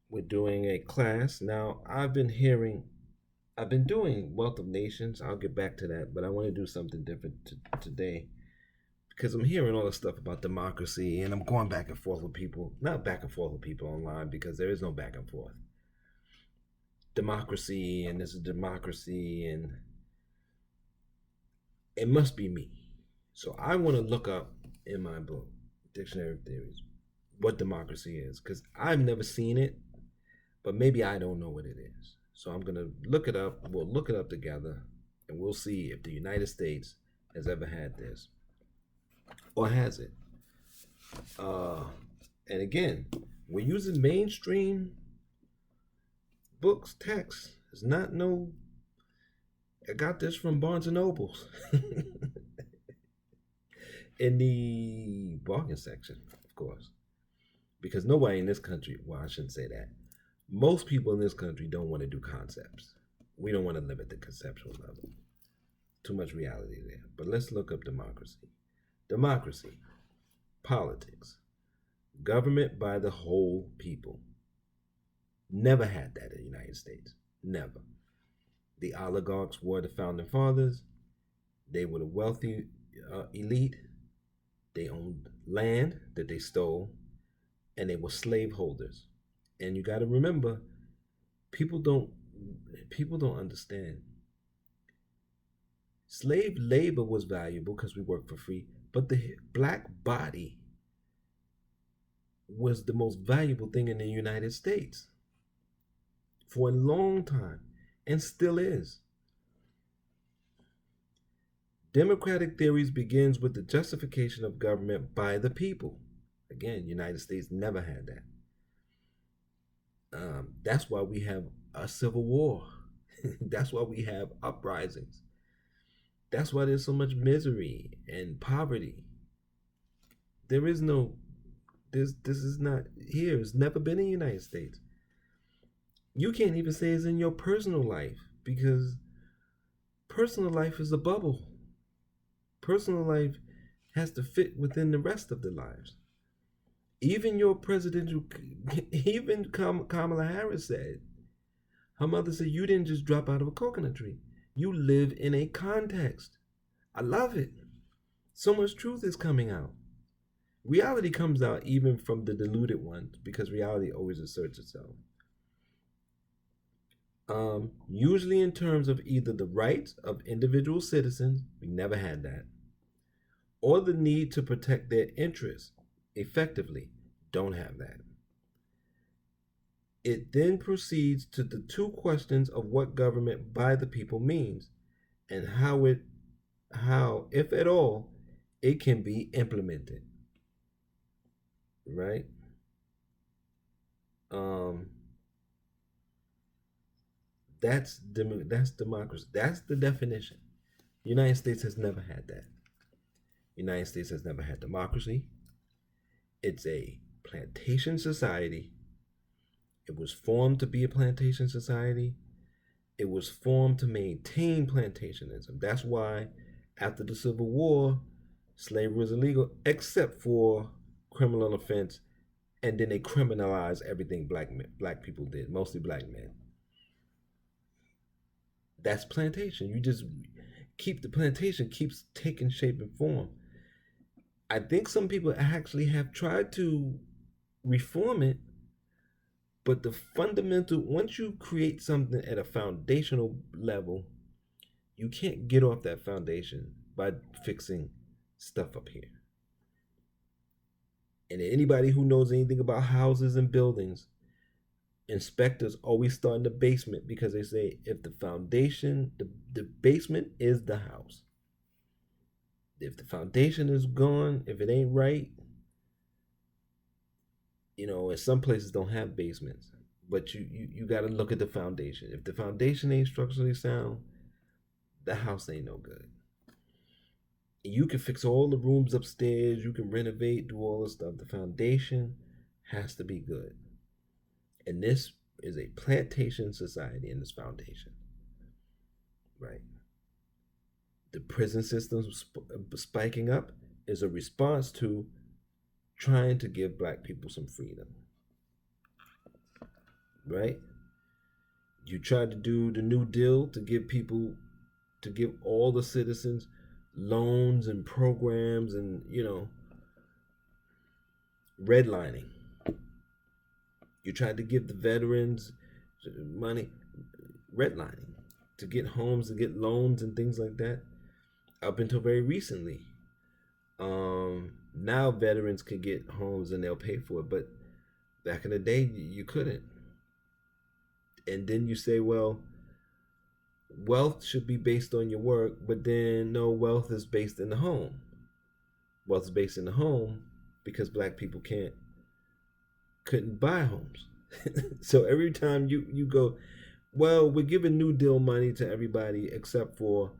We're doing a class. Now, I've been doing Wealth of Nations. I'll get back to that, but I want to do something different today because I'm hearing all this stuff about democracy and I'm going back and forth with people. Not back and forth with people online because there is no back and forth. Democracy and this is democracy and it must be me. So I want to look up in my book, Dictionary of Theories, what democracy is because I've never seen it, but maybe I don't know what it is. So I'm gonna look it up. We'll look it up together, and we'll see if the United States has ever had this or has it. Uh, and again, we're using mainstream books, text. It's not no. I got this from Barnes and Nobles in the bargain section, of course, because nobody in this country. Well, I shouldn't say that. Most people in this country don't want to do concepts. We don't want to live at the conceptual level. Too much reality there. But let's look up democracy. Democracy, politics, government by the whole people. Never had that in the United States. Never. The oligarchs were the founding fathers. They were the wealthy elite. They owned land that they stole, and they were slaveholders. And you got to remember, people don't people don't understand. Slave labor was valuable because we worked for free, but the black body was the most valuable thing in the United States for a long time and still is. Democratic theories begins with the justification of government by the people. Again, United States never had that. That's why we have a civil war. That's why we have uprisings. That's why there's so much misery and poverty. There is no this is not here. It's never been in the United States. You can't even say it's in your personal life because personal life is a bubble. Personal life has to fit within the rest of the lives. Even your presidential, even Kamala Harris said, her mother said, you didn't just drop out of a coconut tree. You live in a context. I love it. So much truth is coming out. Reality comes out even from the deluded ones because reality always asserts itself. Usually in terms of either the rights of individual citizens, we never had that, or the need to protect their interests effectively, don't have that. It then proceeds to the two questions of what government by the people means and how, if at all, it can be implemented. Right? Um, that's democracy. That's the definition. United States has never had that. United States has never had democracy. It's a plantation society. It was formed to be a plantation society. It was formed to maintain plantationism. That's why after the Civil War, slavery was illegal except for criminal offense, and then they criminalized everything black people did, mostly black men. That's plantation. You just keep the plantation keeps taking shape and form. I think some people actually have tried to reform it, but the fundamental, once you create something at a foundational level, you can't get off that foundation by fixing stuff up here. And anybody who knows anything about houses and buildings, inspectors always start in the basement because they say if the foundation, the basement is the house. If the foundation is gone, if it ain't right, and some places don't have basements, but you got to look at the foundation. If the foundation ain't structurally sound, the house ain't no good. You can fix all the rooms upstairs, you can renovate, do all this stuff. The foundation has to be good. And this is a plantation society in this foundation, right? The prison systems spiking up is a response to trying to give black people some freedom. right? You tried to do the New Deal to give all the citizens loans and programs and, redlining. You tried to give the veterans money, redlining, to get homes, to get loans and things like that. Up until very recently, now veterans can get homes and they'll pay for it, but back in the day you couldn't. And then you say, well, wealth should be based on your work, but then no, wealth is based in the home. Wealth is based in the home because black people couldn't buy homes. So every time you go, well, we're giving New Deal money to everybody except for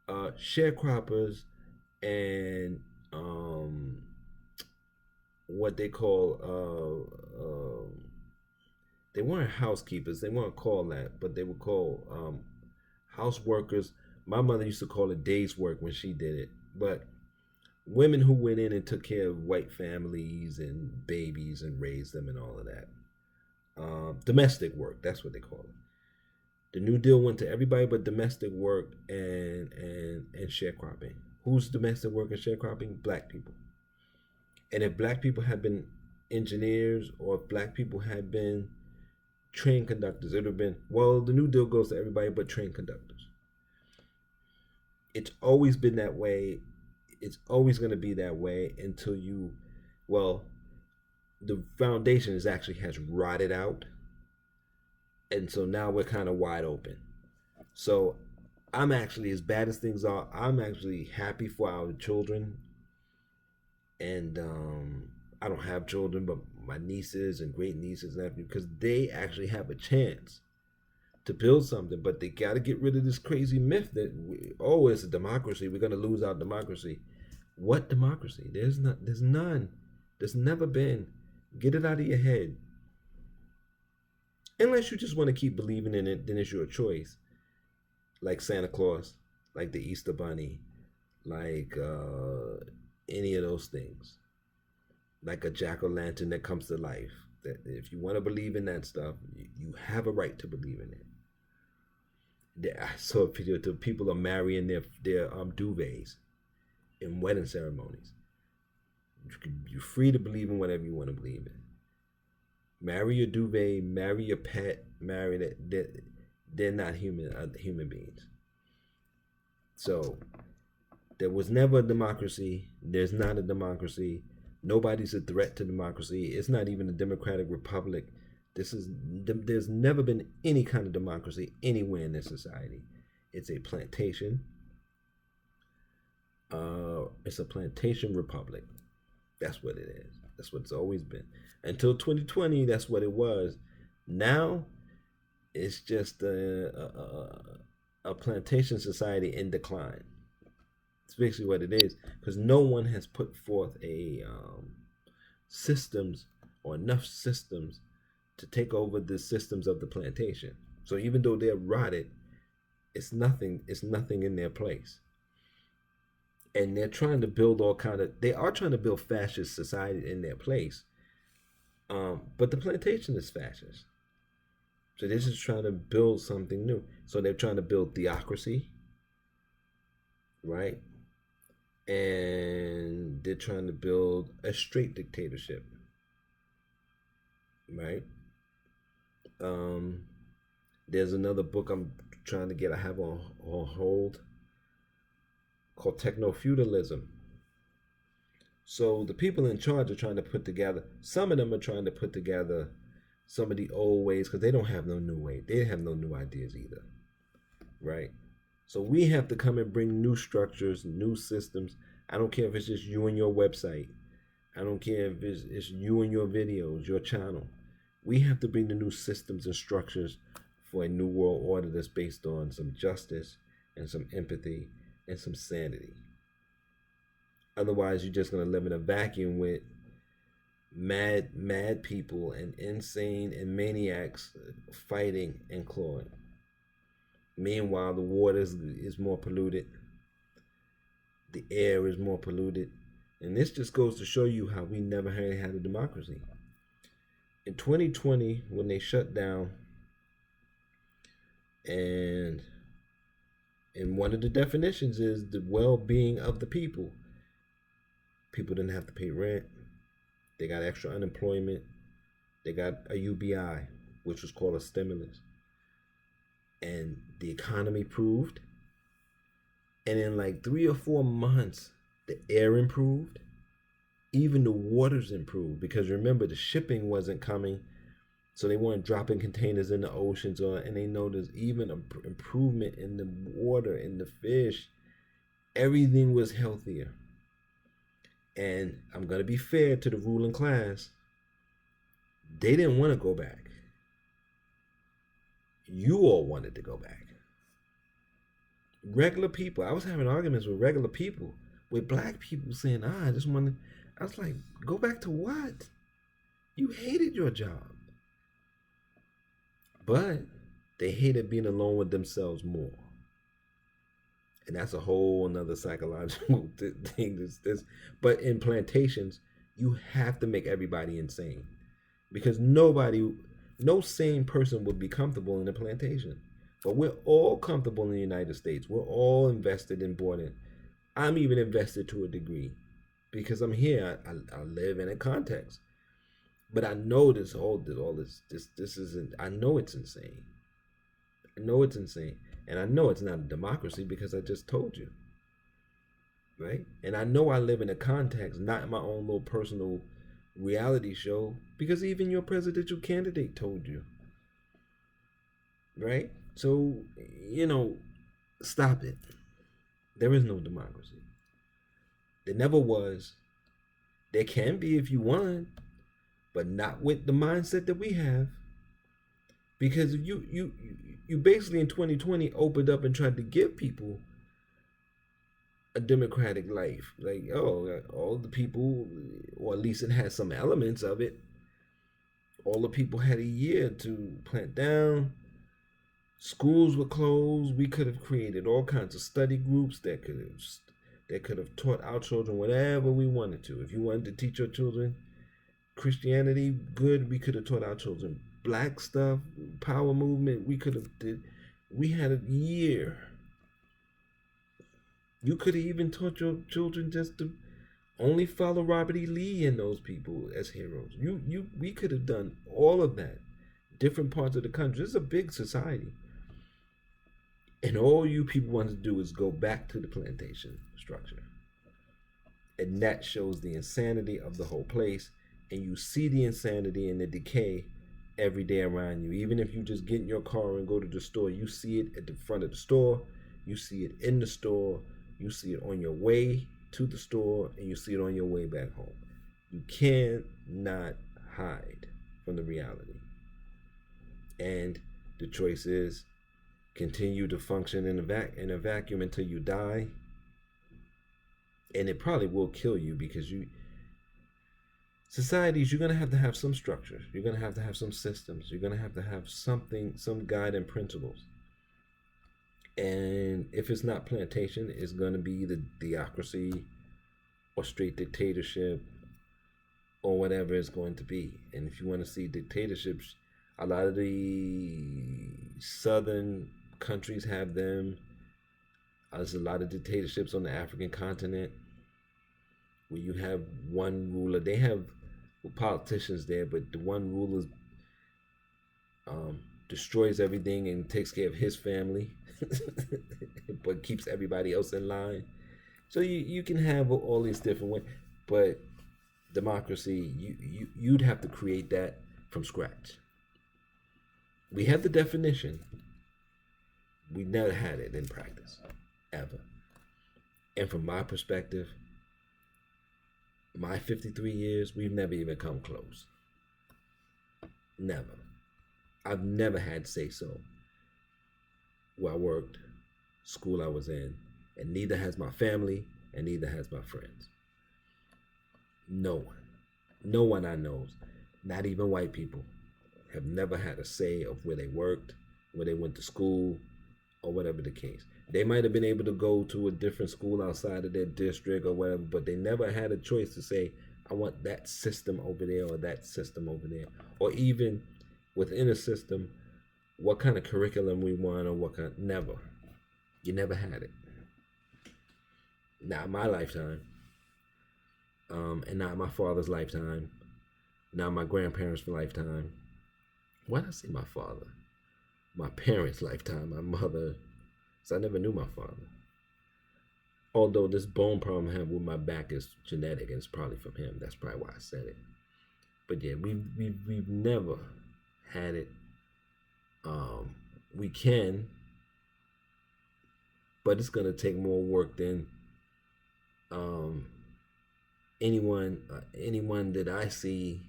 sharecroppers and what they call they weren't housekeepers, they weren't called that, but they were called house workers. My mother used to call it days work when she did it, but women who went in and took care of white families and babies and raised them and all of that. Domestic work, that's what they call it. The New Deal went to everybody but domestic work and sharecropping. Who's domestic work and sharecropping? Black people. And if black people had been engineers or if black people had been train conductors, it would have been, well, the New Deal goes to everybody but train conductors. It's always been that way. It's always going to be that way until the foundation has rotted out. And so now we're kind of wide open. So I'm actually, as bad as things are, I'm actually happy for our children. And I don't have children, but my nieces and great nieces and nephews, because they actually have a chance to build something. But they got to get rid of this crazy myth that it's a democracy, we're going to lose our democracy. What democracy? There's none. There's never been. Get it out of your head. Unless you just want to keep believing in it, then it's your choice. Like Santa Claus, like the Easter Bunny, like any of those things. Like a jack-o'-lantern that comes to life. That if you want to believe in that stuff, you have a right to believe in it. I saw a video to people are marrying their duvets in wedding ceremonies. You're free to believe in whatever you want to believe in. Marry your duvet, marry your pet, marry that. They're not human beings. So there was never a democracy. There's not a democracy. Nobody's a threat to democracy. It's not even a democratic republic. There's never been any kind of democracy anywhere in this society. It's a plantation. It's a plantation republic. That's what it is. That's what it's always been. Until 2020, that's what it was. Now, it's just a plantation society in decline. It's basically what it is, because no one has put forth a systems or enough systems to take over the systems of the plantation. So even though they're rotted, it's nothing in their place. And they're trying to build they are trying to build fascist society in their place. But the plantation is fascist. So they're just trying to build something new. So they're trying to build theocracy, right? And they're trying to build a straight dictatorship, right? There's another book I'm trying to get, I have on hold, called Techno-Feudalism. So the people in charge are trying to put together, some of them are trying to put together some of the old ways, because they don't have no new way. They have no new ideas either, right? So we have to come and bring new structures, new systems. I don't care if it's just you and your website. I don't care if it's you and your videos, your channel. We have to bring the new systems and structures for a new world order that's based on some justice and some empathy and some sanity. Otherwise, you're just going to live in a vacuum with mad people and insane and maniacs fighting and clawing. Meanwhile, the water is more polluted. The air is more polluted. And this just goes to show you how we never had a democracy. In 2020, when they shut down, and one of the definitions is the well-being of the people. People didn't have to pay rent. They got extra unemployment. They got a UBI, which was called a stimulus. And the economy improved. And in like 3 or 4 months, the air improved. Even the waters improved, because remember, the shipping wasn't coming, so they weren't dropping containers in the oceans, and they noticed even an improvement in the water, in the fish. Everything was healthier. And I'm going to be fair to the ruling class. They didn't want to go back. You all wanted to go back. Regular people. I was having arguments with regular people, with black people saying, I just want to. I was like, go back to what? You hated your job. But they hated being alone with themselves more. And that's a whole another psychological thing. But in plantations, you have to make everybody insane, because no sane person would be comfortable in a plantation. But we're all comfortable in the United States. We're all invested and bought in. I'm even invested to a degree, because I'm here. I live in a context. But I know this isn't. I know it's insane. I know it's insane. And I know it's not a democracy, because I just told you. Right? And I know I live in a context, not in my own little personal reality show, because even your presidential candidate told you. Right? So, stop it. There is no democracy. There never was. There can be if you want, but not with the mindset that we have. Because if you basically in 2020 opened up and tried to give people a democratic life. Like, all the people, or at least it has some elements of it. All the people had a year to plant down. Schools were closed. We could have created all kinds of study groups that could have taught our children whatever we wanted to. If you wanted to teach your children Christianity, good, we could have taught our children black stuff, power movement. We had a year. You could have even taught your children just to only follow Robert E. Lee and those people as heroes. We could have done all of that. Different parts of the country. This is a big society. And all you people want to do is go back to the plantation structure. And that shows the insanity of the whole place. And you see the insanity and the decay every day around you. Even if you just get in your car and go to the store, you see it at the front of the store. You see it in the store. You see it on your way to the store, and you see it on your way back home. You cannot hide from the reality. And the choice is continue to function in a vacuum until you die. And it probably will kill you, because societies, you're going to have some structures. You're going to have some systems. You're going to have something, some guiding principles. And if it's not plantation, it's going to be either theocracy or straight dictatorship or whatever it's going to be. And if you want to see dictatorships, a lot of the southern countries have them. There's a lot of dictatorships on the African continent where you have one ruler. They have politicians there, but the one ruler destroys everything and takes care of his family, but keeps everybody else in line. So you can have all these different ways, but democracy, you'd have to create that from scratch. We have the definition. We never had it in practice, ever. And from my perspective, my 53 years, we've never even come close. Never. I've never had say-so where I worked, school I was in, and neither has my family, and neither has my friends. No one. No one I know, not even white people, have never had a say of where they worked, where they went to school, or whatever the case. They might have been able to go to a different school outside of their district or whatever, but they never had a choice to say, I want that system over there or that system over there. Or even within a system, what kind of curriculum we want or what kind. Never. You never had it. Not my lifetime. And not my father's lifetime. Not my grandparents' lifetime. Why did I say my father? My parents' lifetime, my mother. So I never knew my father. Although this bone problem I have with my back is genetic and it's probably from him. That's probably why I said it. But yeah, we've never had it. We can, but it's gonna take more work than anyone that I see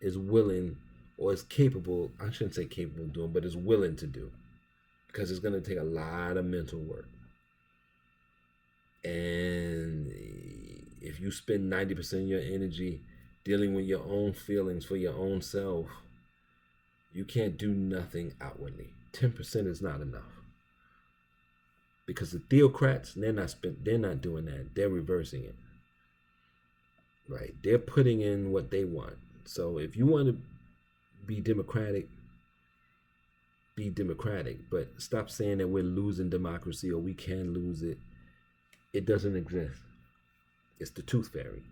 is willing or is capable. I shouldn't say capable of doing, but is willing to do, because it's gonna take a lot of mental work. And if you spend 90% of your energy dealing with your own feelings for your own self, you can't do nothing outwardly. 10% is not enough. Because the theocrats, they're not doing that. They're reversing it. Right? They're putting in what they want. So if you want to be democratic, but stop saying that we're losing democracy or we can lose it. It doesn't exist. It's the tooth fairy.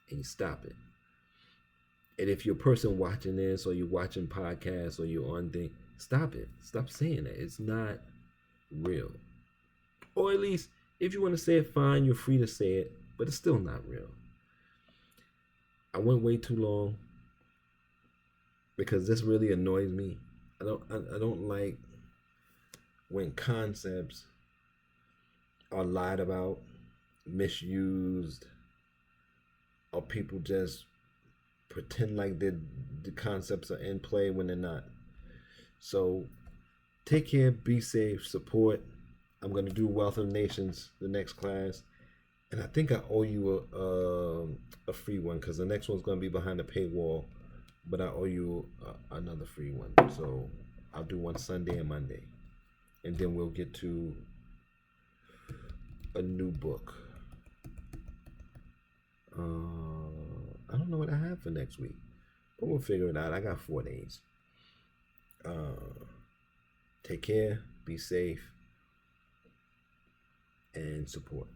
And you stop it. And if you're a person watching this or you're watching podcasts or you're on thing, stop it. Stop saying that. It's not real. Or at least, if you want to say it, fine, you're free to say it, but it's still not real. I went way too long because this really annoys me. I don't like when concepts are lied about, misused, or people just pretend like the concepts are in play when they're not. So take care, be safe, support. I'm going to do Wealth of Nations, the next class. And I think I owe you a free one because the next one's going to be behind the paywall. But I owe you another free one. So I'll do one Sunday and Monday. And then we'll get to a new book. I don't know what I have for next week. But we'll figure it out. I got 4 days. Take care. Be safe. And support.